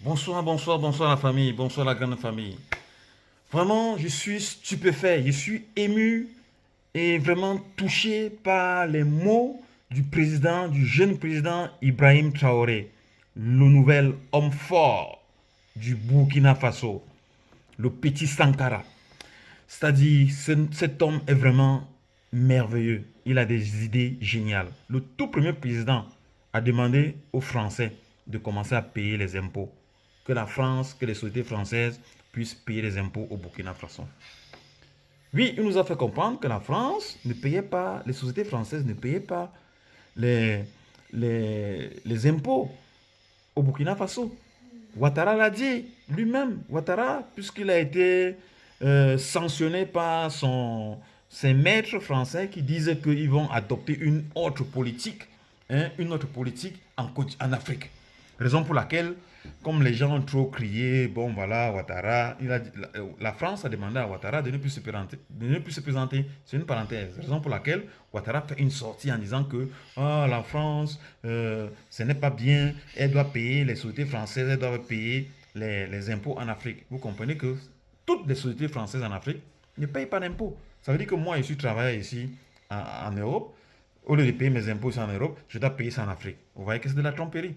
Bonsoir la famille, bonsoir la grande famille. Vraiment, je suis stupéfait, je suis ému et vraiment touché par les mots du jeune président Ibrahim Traoré, le nouvel homme fort du Burkina Faso, le petit Sankara. C'est-à-dire, cet homme est vraiment merveilleux. Il a des idées géniales. Le tout premier président a demandé aux Français de commencer à payer les impôts. Que la France, que les sociétés françaises puissent payer les impôts au Burkina Faso. Oui, il nous a fait comprendre que la France ne payait pas, les sociétés françaises ne payaient pas les, les impôts au Burkina Faso. Ouattara l'a dit lui-même. Ouattara, puisqu'il a été sanctionné par ses maîtres français qui disaient qu'ils vont adopter une autre politique, hein, une autre politique en Afrique. Raison pour laquelle, comme les gens ont trop crié, bon voilà, Ouattara, la France a demandé à Ouattara de ne plus se présenter. C'est une parenthèse. Raison pour laquelle Ouattara fait une sortie en disant que la France, ce n'est pas bien, elle doit payer, les sociétés françaises, elles doivent payer les impôts en Afrique. Vous comprenez que toutes les sociétés françaises en Afrique ne payent pas d'impôts. Ça veut dire que moi, je suis travailleur ici en Europe. Au lieu de payer mes impôts en Europe, je dois payer ça en Afrique. Vous voyez que c'est de la tromperie.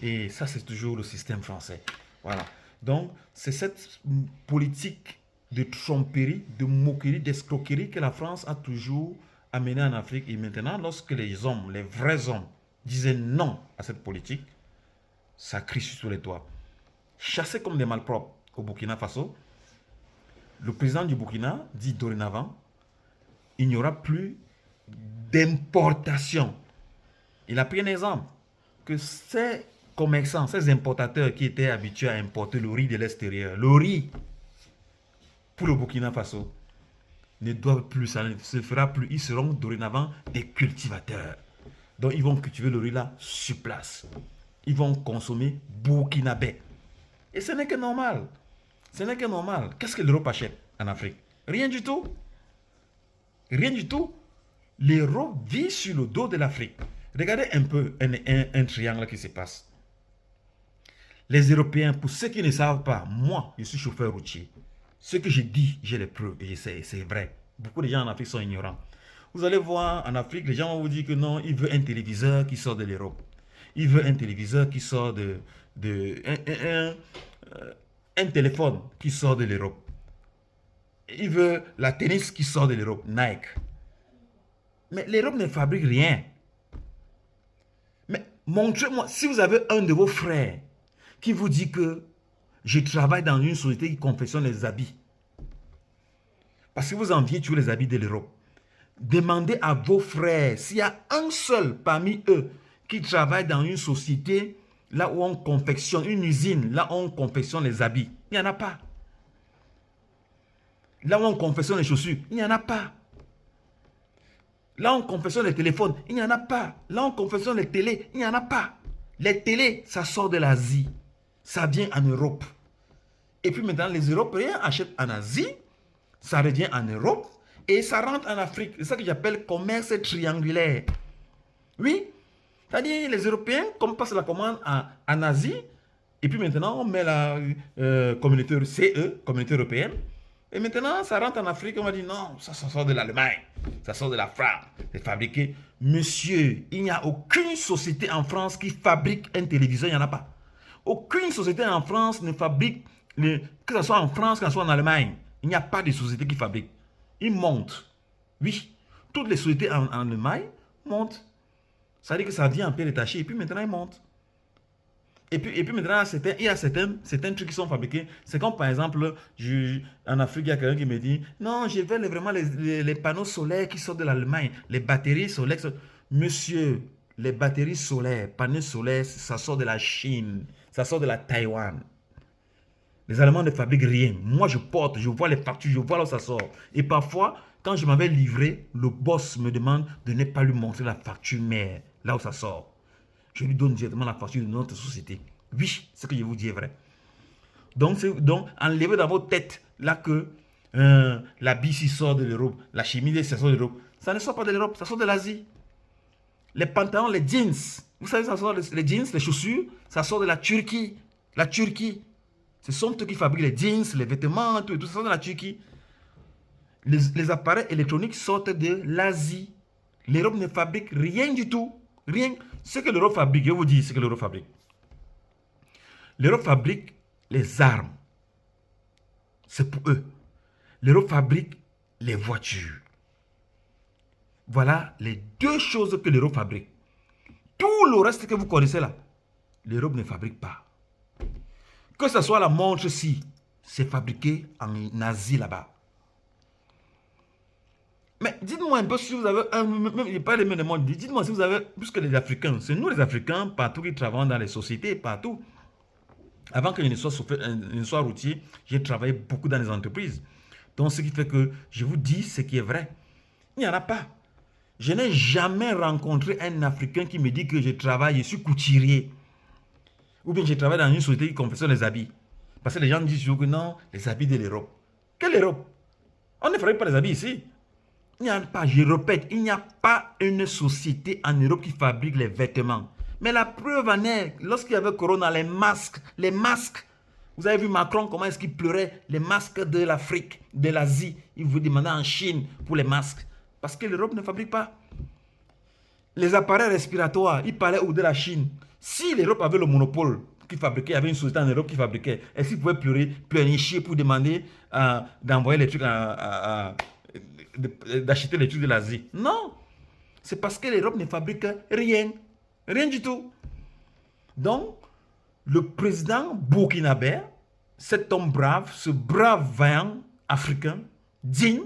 Et ça, c'est toujours le système français. Voilà. Donc, c'est cette politique de tromperie, de moquerie, d'escroquerie que la France a toujours amenée en Afrique. Et maintenant, lorsque les hommes, les vrais hommes, disaient non à cette politique, ça crie sur tous les toits. Chassés comme des malpropres au Burkina Faso, le président du Burkina dit dorénavant, il n'y aura plus d'importation. Il a pris un exemple, que ces commerçants, ces importateurs qui étaient habitués à importer le riz de l'extérieur, le riz pour le Burkina Faso, ne doivent plus, ça ne se fera plus. Ils seront dorénavant des cultivateurs. Donc ils vont cultiver le riz là sur place. Ils vont consommer burkinabé. Et ce n'est que normal. Ce n'est que normal. Qu'est-ce que l'Europe achète en Afrique? Rien du tout. Rien du tout. L'Europe vit sur le dos de l'Afrique. Regardez un peu un triangle qui se passe. Les Européens, pour ceux qui ne savent pas, moi, je suis chauffeur routier. Ce que je dis, j'ai les preuves et je sais, c'est vrai. Beaucoup de gens en Afrique sont ignorants. Vous allez voir en Afrique, les gens vont vous dire que non, ils veulent un téléviseur qui sort de l'Europe. Ils veulent un téléviseur qui sort un téléphone qui sort de l'Europe. Ils veulent la tennis qui sort de l'Europe, Nike. Mais l'Europe ne fabrique rien. Mais montrez-moi, si vous avez un de vos frères qui vous dit que je travaille dans une société qui confectionne les habits, parce que vous enviez toujours les habits de l'Europe, demandez à vos frères s'il y a un seul parmi eux qui travaille dans une société là où on confectionne, une usine, là où on confectionne les habits. Il n'y en a pas. Là où on confectionne les chaussures, il n'y en a pas. Là où on confectionne les téléphones, il n'y en a pas. Là où on confectionne les télés, il n'y en a pas. Les télés, ça sort de l'Asie. Ça vient en Europe. Et puis maintenant, les Européens achètent en Asie, ça revient en Europe et ça rentre en Afrique. C'est ça que j'appelle commerce triangulaire. Oui, c'est-à-dire les Européens passent la commande en Asie et puis maintenant on met la communauté CE, communauté européenne. Et maintenant, ça rentre en Afrique, on va dire non, ça sort de l'Allemagne, ça sort de la France, c'est fabriqué. Monsieur, il n'y a aucune société en France qui fabrique un téléviseur, il n'y en a pas. Aucune société en France ne fabrique, que ce soit en France, que ce soit en Allemagne, il n'y a pas de société qui fabrique. Ils montent. Oui, toutes les sociétés en Allemagne montent. Ça veut dire que ça vient en pied détaché et puis maintenant ils montent. Et puis maintenant, il y a certains trucs qui sont fabriqués. C'est comme par exemple, en Afrique, il y a quelqu'un qui me dit non, je veux vraiment les panneaux solaires qui sortent de l'Allemagne, les batteries solaires. Monsieur, les batteries solaires, panneaux solaires, ça sort de la Chine, ça sort de la Taïwan. Les Allemands ne fabriquent rien. Moi, je porte, je vois les factures, je vois là où ça sort. Et parfois, quand je m'avais livré, le boss me demande de ne pas lui montrer la facture mère, là où ça sort. Je lui donne directement la facture de notre société. Oui, ce que je vous dis est vrai. Donc enlevez dans votre tête là que la BC sort de l'Europe, la chimie ça sort de l'Europe. Ça ne sort pas de l'Europe, ça sort de l'Asie. Les pantalons, les jeans, vous savez, ça sort les jeans, les chaussures, ça sort de la Turquie. La Turquie, ce sont eux qui fabriquent les jeans, les vêtements, tout ça dans la Turquie. Les appareils électroniques sortent de l'Asie. L'Europe ne fabrique rien du tout. Rien. Ce que l'Europe fabrique, je vous dis ce que l'Europe fabrique. L'Europe fabrique les armes. C'est pour eux. L'Europe fabrique les voitures. Voilà les deux choses que l'Europe fabrique. Tout le reste que vous connaissez là, l'Europe ne fabrique pas. Que ce soit la montre-ci, c'est fabriqué en Asie là-bas. Mais dites-moi un peu si vous avez, pas les mêmes demandes, dites-moi si vous avez, puisque les Africains, c'est nous les Africains, partout qui travaillons dans les sociétés, partout. Avant que je ne sois routier, j'ai travaillé beaucoup dans les entreprises. Donc ce qui fait que je vous dis ce qui est vrai. Il n'y en a pas. Je n'ai jamais rencontré un Africain qui me dit que je travaille, je suis couturier. Ou bien je travaille dans une société qui confectionne les habits. Parce que les gens disent toujours que non, les habits de l'Europe. Quelle Europe? On ne fabrique pas les habits ici. Il n'y a pas, je répète, il n'y a pas une société en Europe qui fabrique les vêtements. Mais la preuve en est, lorsqu'il y avait Corona, les masques. Vous avez vu Macron, comment est-ce qu'il pleurait? Les masques de l'Afrique, de l'Asie. Il vous demandait en Chine pour les masques. Parce que l'Europe ne fabrique pas. Les appareils respiratoires, il parlait de la Chine. Si l'Europe avait le monopole qui fabriquait, il y avait une société en Europe qui fabriquait, est-ce qu'il pouvait pleurnicher pour demander d'envoyer les trucs d'acheter les trucs de l'Asie? Non. C'est parce que l'Europe ne fabrique rien. Rien du tout. Donc, le président burkinabé, cet homme brave, ce brave vaillant africain, digne,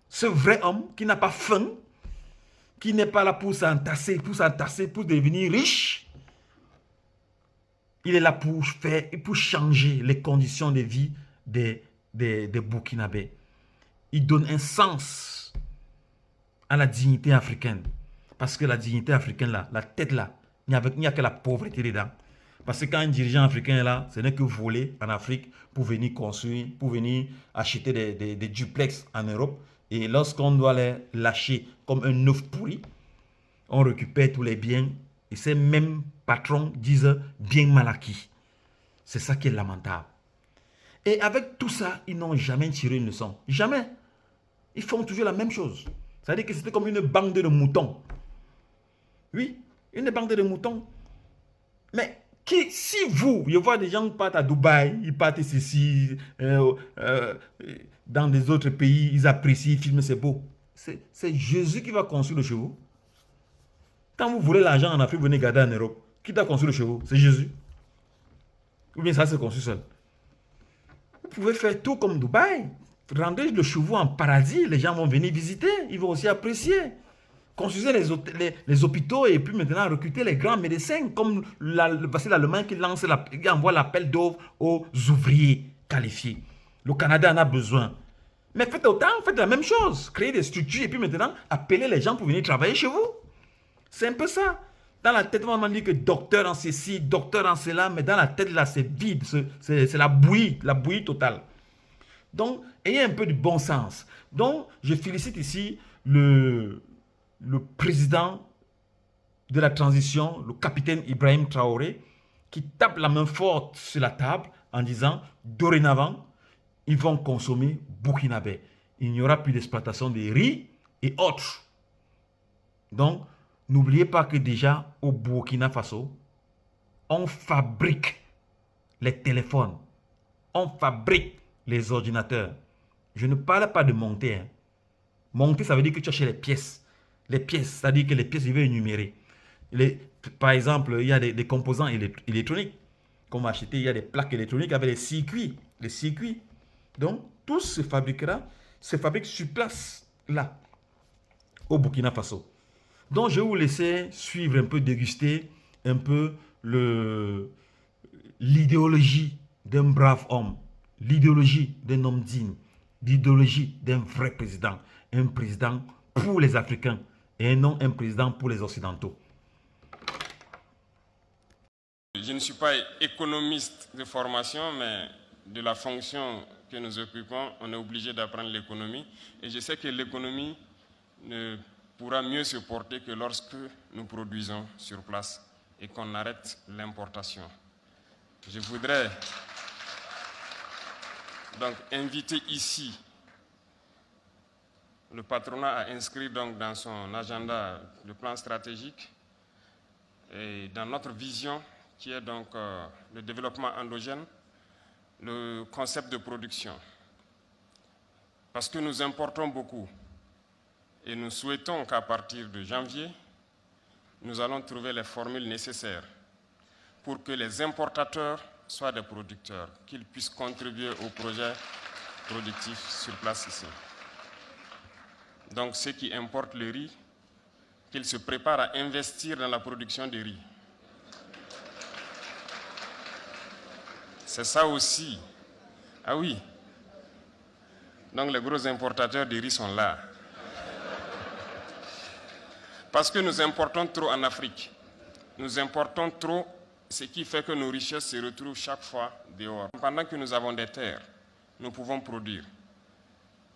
ce vrai homme qui n'a pas faim, qui n'est pas là pour s'entasser, pour devenir riche, il est là pour changer les conditions de vie des Burkinabés. Il donne un sens à la dignité africaine. Parce que la dignité africaine, là, la tête là, il n'y a que la pauvreté dedans. Parce que quand un dirigeant africain est là, ce n'est que voler en Afrique pour venir construire, pour venir acheter des duplex en Europe. Et lorsqu'on doit les lâcher comme un œuf pourri, on récupère tous les biens. Et ces mêmes patrons disent bien mal acquis. C'est ça qui est lamentable. Et avec tout ça, ils n'ont jamais tiré une leçon. Jamais. Ils font toujours la même chose. C'est-à-dire que c'était comme une bande de moutons. Oui, une bande de moutons. Mais si vous, je vois des gens qui partent à Dubaï, ils partent ici, dans des autres pays, ils apprécient, ils filment, c'est beau. C'est Jésus qui va construire le chevaux. Quand vous voulez l'argent en Afrique, vous venez garder en Europe. Qui t'a construit le chevaux? C'est Jésus. Ou bien ça se construit seul. Vous pouvez faire tout comme Dubaï. Rendez le chevaux en paradis, les gens vont venir visiter, ils vont aussi apprécier. Construisez les hôpitaux et puis maintenant recruter les grands médecins comme voici l'Allemagne qui envoie l'appel d'offres aux ouvriers qualifiés. Le Canada en a besoin. Mais faites la même chose. Créez des structures et puis maintenant appelez les gens pour venir travailler chez vous. C'est un peu ça. Dans la tête, on m'a dit que docteur en ceci, docteur en cela, mais dans la tête là c'est vide, c'est la bouillie totale. Donc, ayez un peu de bon sens. Donc, je félicite ici le président de la transition, le capitaine Ibrahim Traoré, qui tape la main forte sur la table en disant, dorénavant, ils vont consommer burkinabé. Il n'y aura plus d'exploitation de riz et autres. Donc, n'oubliez pas que déjà au Burkina Faso, on fabrique les téléphones, on fabrique les ordinateurs. Je ne parle pas de monter. Hein. Monter, ça veut dire que tu achètes les pièces. Les pièces, c'est-à-dire que les pièces, je vais énumérer. Par exemple, il y a des composants électroniques qu'on va acheter. Il y a des plaques électroniques avec les circuits. Les circuits. Donc, tout se fabrique sur place, là, au Burkina Faso. Donc, je vais vous laisser suivre un peu, déguster un peu l'idéologie d'un brave homme, l'idéologie d'un homme digne, l'idéologie d'un vrai président. Un président pour les Africains et non un président pour les Occidentaux. Je ne suis pas économiste de formation, mais de la fonction que nous occupons, on est obligé d'apprendre l'économie. Et je sais que l'économie ne pourra mieux se porter que lorsque nous produisons sur place et qu'on arrête l'importation. Je voudrais donc inviter ici le patronat à inscrire donc dans son agenda le plan stratégique et dans notre vision qui est donc le développement endogène, le concept de production. Parce que nous importons beaucoup et nous souhaitons qu'à partir de janvier, nous allons trouver les formules nécessaires pour que les importateurs soient des producteurs, qu'ils puissent contribuer au projet productif sur place ici. Donc ceux qui importent le riz, qu'ils se préparent à investir dans la production de riz. C'est ça aussi. Ah oui. Donc les gros importateurs de riz sont là. Parce que nous importons trop en Afrique. Nous importons trop, ce qui fait que nos richesses se retrouvent chaque fois dehors. Pendant que nous avons des terres, nous pouvons produire.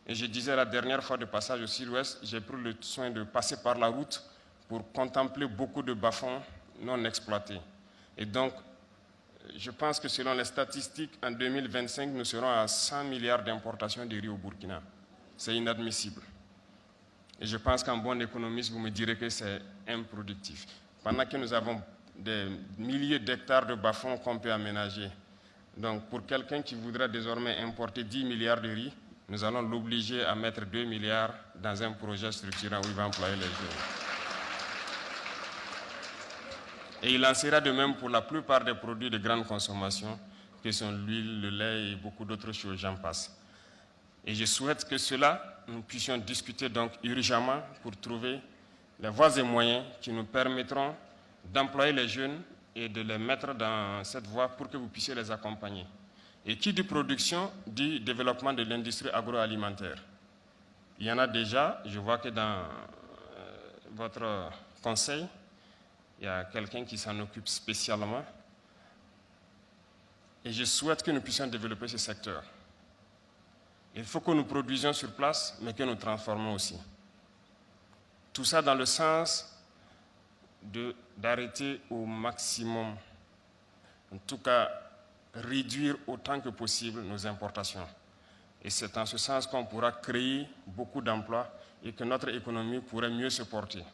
Et je disais la dernière fois de passage au Sud-Ouest, j'ai pris le soin de passer par la route pour contempler beaucoup de bas-fonds non exploités. Et donc, je pense que selon les statistiques, en 2025, nous serons à 100 milliards d'importations de riz au Burkina. C'est inadmissible. Et je pense qu'en bon économiste, vous me direz que c'est improductif. Pendant que nous avons des milliers d'hectares de bas-fonds qu'on peut aménager. Donc, pour quelqu'un qui voudra désormais importer 10 milliards de riz, nous allons l'obliger à mettre 2 milliards dans un projet structurant où il va employer les jeunes. Et il en sera de même pour la plupart des produits de grande consommation, que sont l'huile, le lait et beaucoup d'autres choses, j'en passe. Et je souhaite que cela, nous puissions discuter donc urgemment pour trouver les voies et moyens qui nous permettront d'employer les jeunes et de les mettre dans cette voie pour que vous puissiez les accompagner. Et qui dit production, dit développement de l'industrie agroalimentaire. Il y en a déjà, je vois que dans votre conseil, il y a quelqu'un qui s'en occupe spécialement. Et je souhaite que nous puissions développer ce secteur. Il faut que nous produisions sur place, mais que nous transformons aussi. Tout ça dans le sens d'arrêter au maximum, en tout cas réduire autant que possible nos importations. Et c'est en ce sens qu'on pourra créer beaucoup d'emplois et que notre économie pourrait mieux se porter.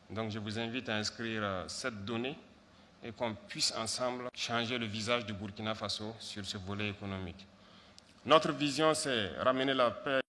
Donc je vous invite à inscrire cette donnée et qu'on puisse ensemble changer le visage du Burkina Faso sur ce volet économique. Notre vision, c'est ramener la paix